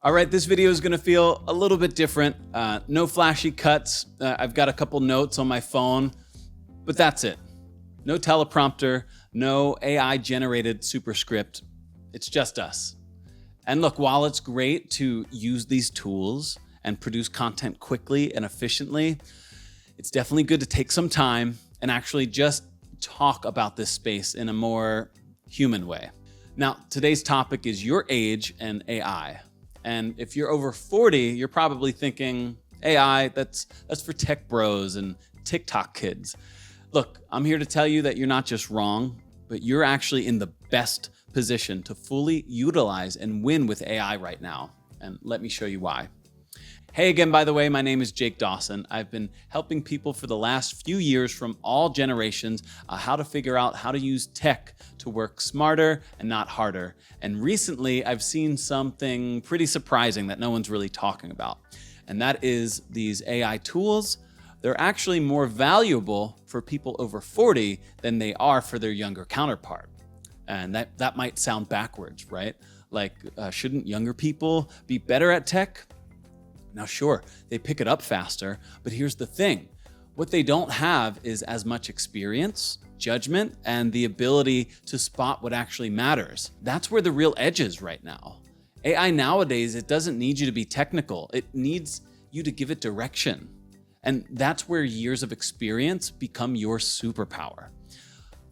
All right, this video is gonna feel a little bit different. No flashy cuts. I've got a couple notes on my phone, but that's it. No teleprompter, no AI generated superscript. It's just us. And look, while it's great to use these tools and produce content quickly and efficiently, it's definitely good to take some time and actually just talk about this space in a more human way. Now, today's topic is your age and AI. And if you're over 40, you're probably thinking, AI, that's for tech bros and TikTok kids. Look, I'm here to tell you that you're not just wrong, but you're actually in the best position to fully utilize and win with AI right now. And let me show you why. Hey again, by the way, my name is Jake Dawson. I've been helping people for the last few years from all generations how to figure out how to use tech to work smarter and not harder. And recently, I've seen something pretty surprising that no one's really talking about. And that is these AI tools. They're actually more valuable for people over 40 than they are for their younger counterpart. And that might sound backwards, right? Like, shouldn't younger people be better at tech? Now, sure, they pick it up faster, but here's the thing. What they don't have is as much experience, judgment, and the ability to spot what actually matters. That's where the real edge is right now. AI nowadays, it doesn't need you to be technical. It needs you to give it direction. And that's where years of experience become your superpower.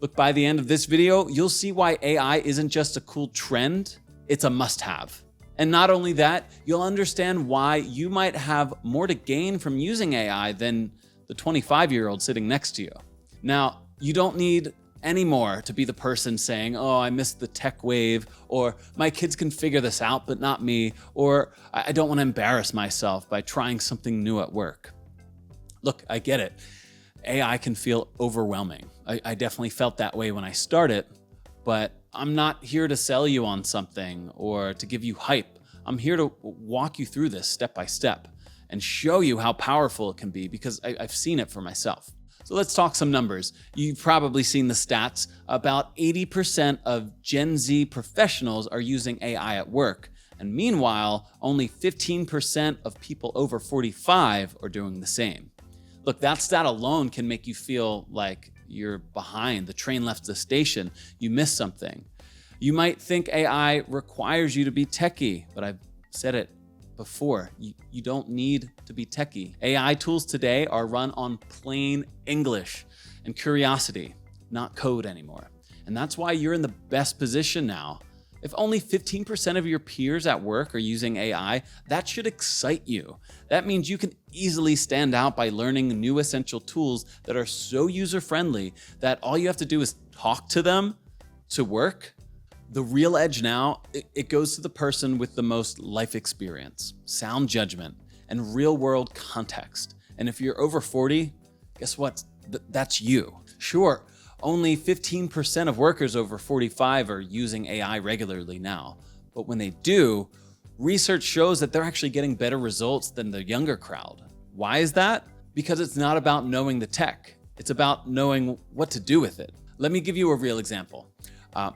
Look, by the end of this video, you'll see why AI isn't just a cool trend, it's a must-have. And not only that, you'll understand why you might have more to gain from using AI than the 25-year-old sitting next to you. Now, you don't need any more to be the person saying, oh, I missed the tech wave, or my kids can figure this out, but not me, or I don't want to embarrass myself by trying something new at work. Look, I get it. AI can feel overwhelming. I definitely felt that way when I started, but I'm not here to sell you on something or to give you hype. I'm here to walk you through this step by step and show you how powerful it can be because I've seen it for myself. So let's talk some numbers. You've probably seen the stats. About 80% of Gen Z professionals are using AI at work. And meanwhile, only 15% of people over 45 are doing the same. Look, that stat alone can make you feel like you're behind, the train left the station, you missed something. You might think AI requires you to be techie, but I've said it before, you don't need to be techie. AI tools today are run on plain English and curiosity, not code anymore. And that's why you're in the best position now. If only 15% of your peers at work are using AI, that should excite you. That means you can easily stand out by learning new essential tools that are so user-friendly that all you have to do is talk to them to work. The real edge now, it goes to the person with the most life experience, sound judgment, and real-world context. And if you're over 40, guess what? That's you. Sure. Only 15% of workers over 45 are using AI regularly now. But when they do, research shows that they're actually getting better results than the younger crowd. Why is that? Because it's not about knowing the tech. It's about knowing what to do with it. Let me give you a real example.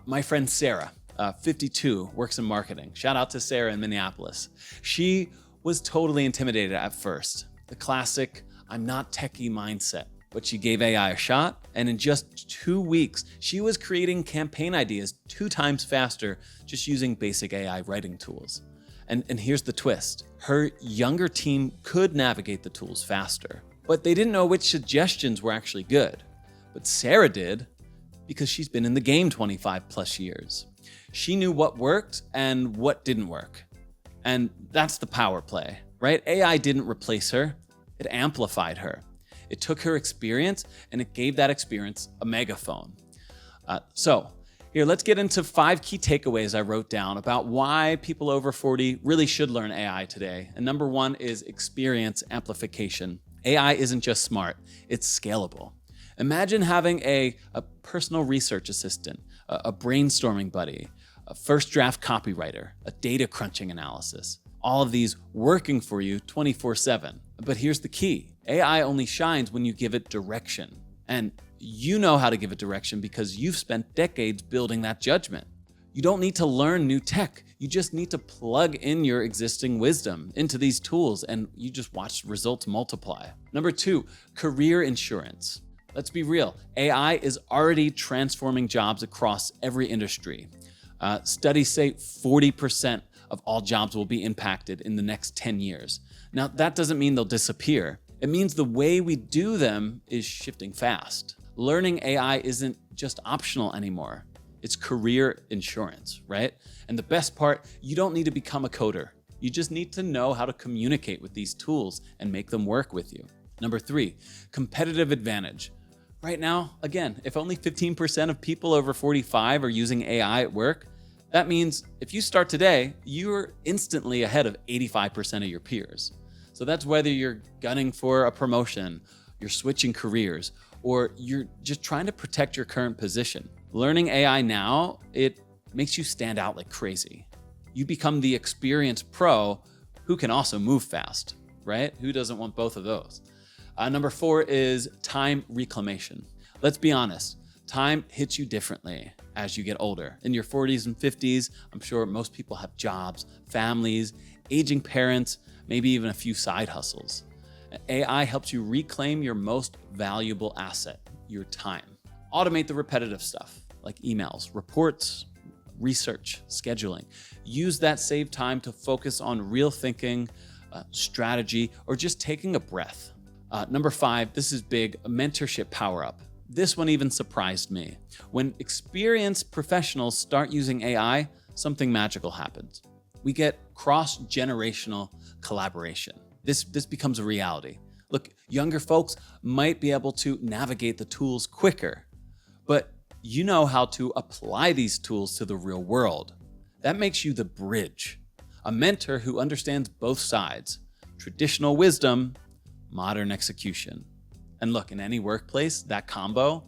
My friend Sarah, 52, works in marketing. Shout out to Sarah in Minneapolis. She was totally intimidated at first. The classic, I'm not techie mindset. But she gave AI a shot, and in just 2 weeks, she was creating campaign ideas 2 times faster just using basic AI writing tools. And here's the twist. Her younger team could navigate the tools faster, but they didn't know which suggestions were actually good. But Sarah did, because she's been in the game 25 plus years. She knew what worked and what didn't work. And that's the power play, right? AI didn't replace her, it amplified her. It took her experience and it gave that experience a megaphone. So here, let's get into 5 key takeaways I wrote down about why people over 40 really should learn AI today. And number 1 is experience amplification. AI isn't just smart, it's scalable. Imagine having a personal research assistant, a brainstorming buddy, a first draft copywriter, a data crunching analysis, all of these working for you 24/7. But here's the key. AI only shines when you give it direction. And you know how to give it direction because you've spent decades building that judgment. You don't need to learn new tech. You just need to plug in your existing wisdom into these tools and you just watch results multiply. Number 2, career insurance. Let's be real, AI is already transforming jobs across every industry. Studies say 40% of all jobs will be impacted in the next 10 years. Now, that doesn't mean they'll disappear. It means the way we do them is shifting fast. Learning AI isn't just optional anymore. It's career insurance, right? And the best part, you don't need to become a coder. You just need to know how to communicate with these tools and make them work with you. Number 3, competitive advantage. Right now, again, if only 15% of people over 45 are using AI at work, that means if you start today, you're instantly ahead of 85% of your peers. So that's whether you're gunning for a promotion, you're switching careers, or you're just trying to protect your current position. Learning AI now, it makes you stand out like crazy. You become the experienced pro who can also move fast, right? Who doesn't want both of those? Number 4 is time reclamation. Let's be honest, time hits you differently as you get older. In your 40s and 50s, I'm sure most people have jobs, families, aging parents, maybe even a few side hustles. AI helps you reclaim your most valuable asset, your time. Automate the repetitive stuff like emails, reports, research, scheduling. Use that saved time to focus on real thinking, strategy, or just taking a breath. Number 5, this is big, a mentorship power-up. This one even surprised me. When experienced professionals start using AI, something magical happens. We get cross-generational collaboration. This becomes a reality. Look, younger folks might be able to navigate the tools quicker, but you know how to apply these tools to the real world. That makes you the bridge, a mentor who understands both sides, traditional wisdom, modern execution. And look, in any workplace, that combo,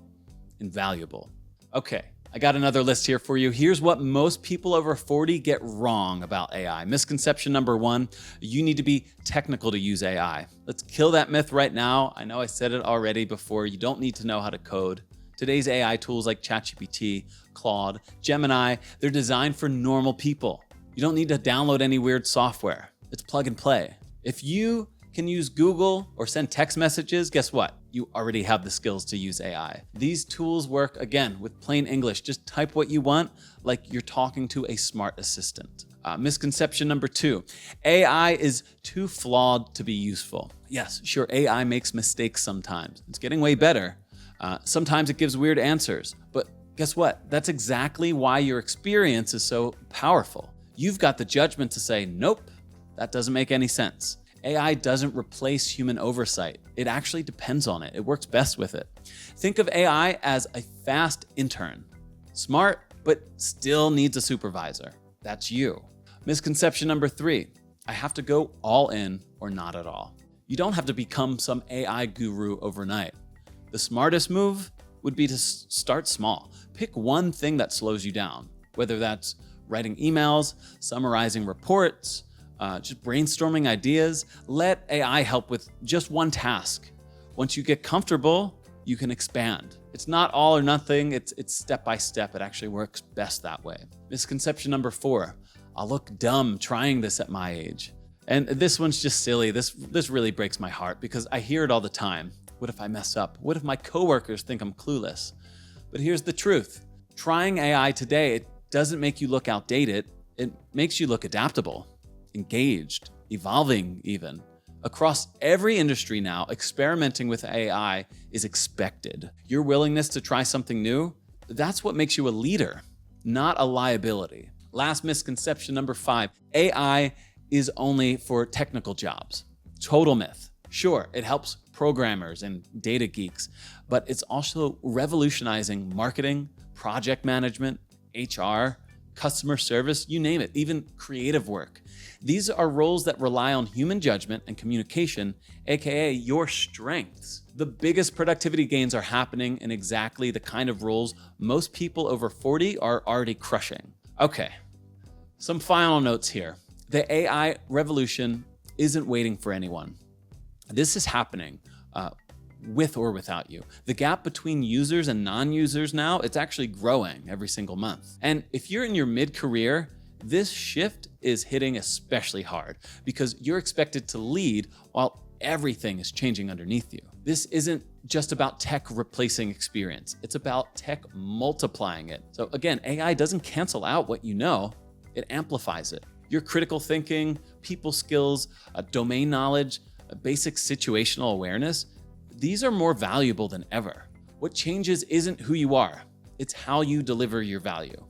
invaluable. Okay, I got another list here for you. Here's what most people over 40 get wrong about AI. Misconception number 1, you need to be technical to use AI. Let's kill that myth right now. I know I said it already before. You don't need to know how to code. Today's AI tools like ChatGPT, Claude, Gemini, they're designed for normal people. You don't need to download any weird software. It's plug and play. If you can use Google or send text messages, guess what? You already have the skills to use AI. These tools work, again, with plain English. Just type what you want like you're talking to a smart assistant. Misconception number 2, AI is too flawed to be useful. Yes, sure, AI makes mistakes sometimes. It's getting way better. Sometimes it gives weird answers, but guess what? That's exactly why your experience is so powerful. You've got the judgment to say, nope, that doesn't make any sense. AI doesn't replace human oversight. It actually depends on it. It works best with it. Think of AI as a fast intern. Smart, but still needs a supervisor. That's you. Misconception number 3, I have to go all in or not at all. You don't have to become some AI guru overnight. The smartest move would be to start small. Pick one thing that slows you down, whether that's writing emails, summarizing reports, just brainstorming ideas. Let AI help with just one task. Once you get comfortable, you can expand. It's not all or nothing, it's step by step. It actually works best that way. Misconception number 4, I'll look dumb trying this at my age. And this one's just silly. This really breaks my heart because I hear it all the time. What if I mess up? What if my coworkers think I'm clueless? But here's the truth. Trying AI today, it doesn't make you look outdated. It makes you look adaptable, engaged, evolving even. Across every industry now, experimenting with AI is expected. Your willingness to try something new, that's what makes you a leader, not a liability. Last misconception, number 5, AI is only for technical jobs. Total myth. Sure, it helps programmers and data geeks, but it's also revolutionizing marketing, project management, HR, customer service, you name it, even creative work. These are roles that rely on human judgment and communication, aka your strengths. The biggest productivity gains are happening in exactly the kind of roles most people over 40 are already crushing. Okay, some final notes here. The AI revolution isn't waiting for anyone. This is happening with or without you. The gap between users and non-users now, it's actually growing every single month. And if you're in your mid-career, This shift is hitting especially hard because you're expected to lead while everything is changing underneath you. This isn't just about tech replacing experience. It's about tech multiplying it. So again, AI doesn't cancel out what you know, it amplifies it. Your critical thinking, people skills, domain knowledge, basic situational awareness, these are more valuable than ever. What changes isn't who you are, it's how you deliver your value.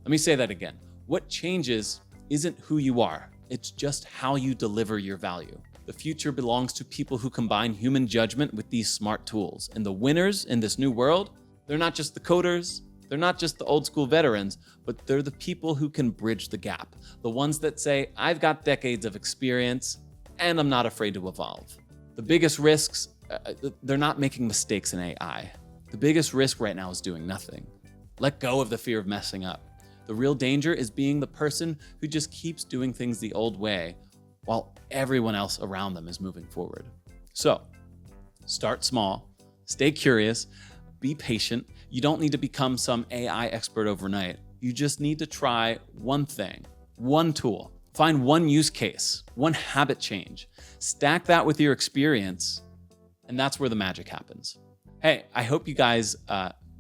Let me say that again. What changes isn't who you are, it's just how you deliver your value. The future belongs to people who combine human judgment with these smart tools. And the winners in this new world, they're not just the coders, they're not just the old school veterans, but they're the people who can bridge the gap. The ones that say, I've got decades of experience and I'm not afraid to evolve. The biggest risks, they're not making mistakes in AI. The biggest risk right now is doing nothing. Let go of the fear of messing up. The real danger is being the person who just keeps doing things the old way while everyone else around them is moving forward. So, start small, stay curious, be patient. You don't need to become some AI expert overnight. You just need to try one thing, one tool. Find one use case, one habit change. Stack that with your experience, and that's where the magic happens. Hey, I hope you guys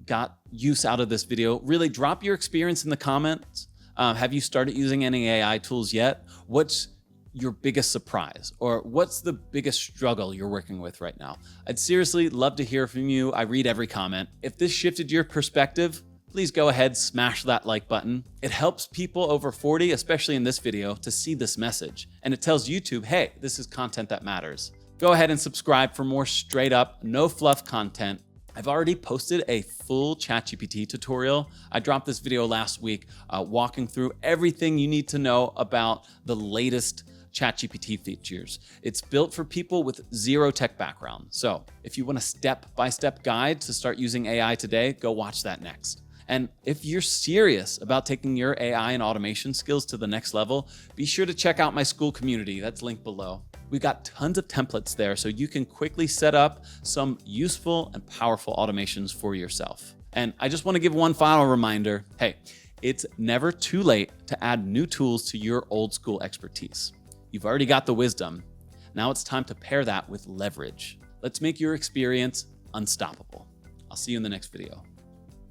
got use out of this video. Really drop your experience in the comments. Have you started using any AI tools yet? What's your biggest surprise, or what's the biggest struggle you're working with right now? I'd seriously love to hear from you. I read every comment. If this shifted your perspective, please go ahead, smash that like button. It helps people over 40, especially in this video, to see this message. And it tells YouTube, hey, this is content that matters. Go ahead and subscribe for more straight up, no fluff content. I've already posted a full ChatGPT tutorial. I dropped this video last week walking through everything you need to know about the latest ChatGPT features. It's built for people with zero tech background. So if you want a step-by-step guide to start using AI today, go watch that next. And if you're serious about taking your AI and automation skills to the next level, be sure to check out my school community. That's linked below. We've got tons of templates there so you can quickly set up some useful and powerful automations for yourself. And I just want to give one final reminder. Hey, it's never too late to add new tools to your old school expertise. You've already got the wisdom. Now it's time to pair that with leverage. Let's make your experience unstoppable. I'll see you in the next video.